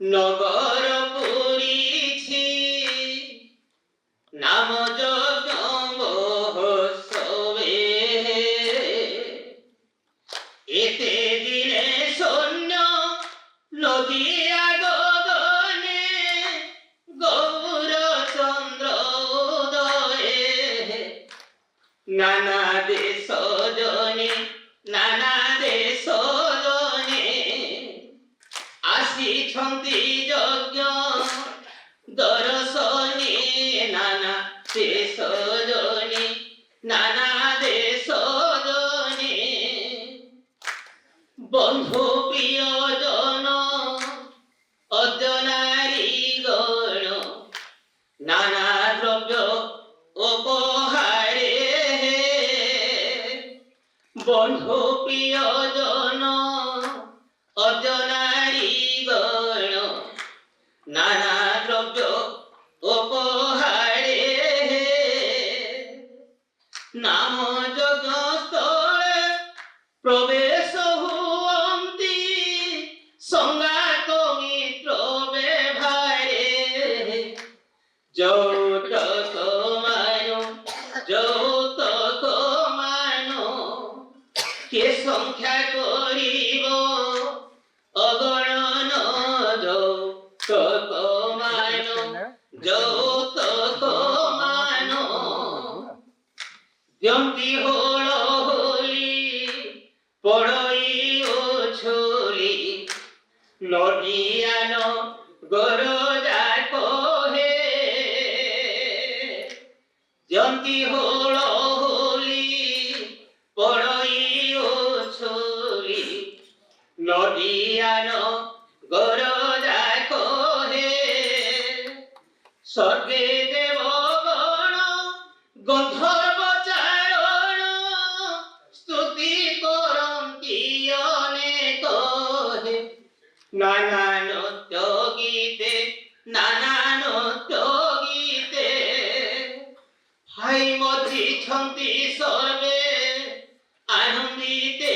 নগর পুরিছি নাম যজ্ঞ মহোৎসবে এতে দিনে সৈন্য নদিয়া গগনে গৌরচন্দ্র উদয়ে নানা দেশ জনে নানা দেশ জনে আসিছন্তি যজ্ঞ দর্শনে নানা দেশ জনে নানা দেশ জনে বন্ধু প্রিয়জন অর্জনারী গণ নানা দ্রব্য উপহারে বন্ধু প্রিয়জন অর্জনারী গণ নানা দ্রব্য উপহারে নাম যজ্ঞ স্থলে প্রবেশ হুয়ন্তি সঙ্গাত মিত্র ব্যবহারে যৌতুক মান কে সংখ্যা করিব অগণন যৌতুক মান দিয়ন্তি হল হলি পড়ই ও ছলি নদিয়ান গরজা কহে দিয়ন্তি হল হলি পড়ই ও ছলি নদিয়ান গরজা কহে স্বর্গে দেবগণ গন্ধর্ব চারণ স্তুতি করন্তি অনেক হে নানা নৃত্য গীতে ভাই মধ্যে ছন্তি সর্বে আনন্দিতে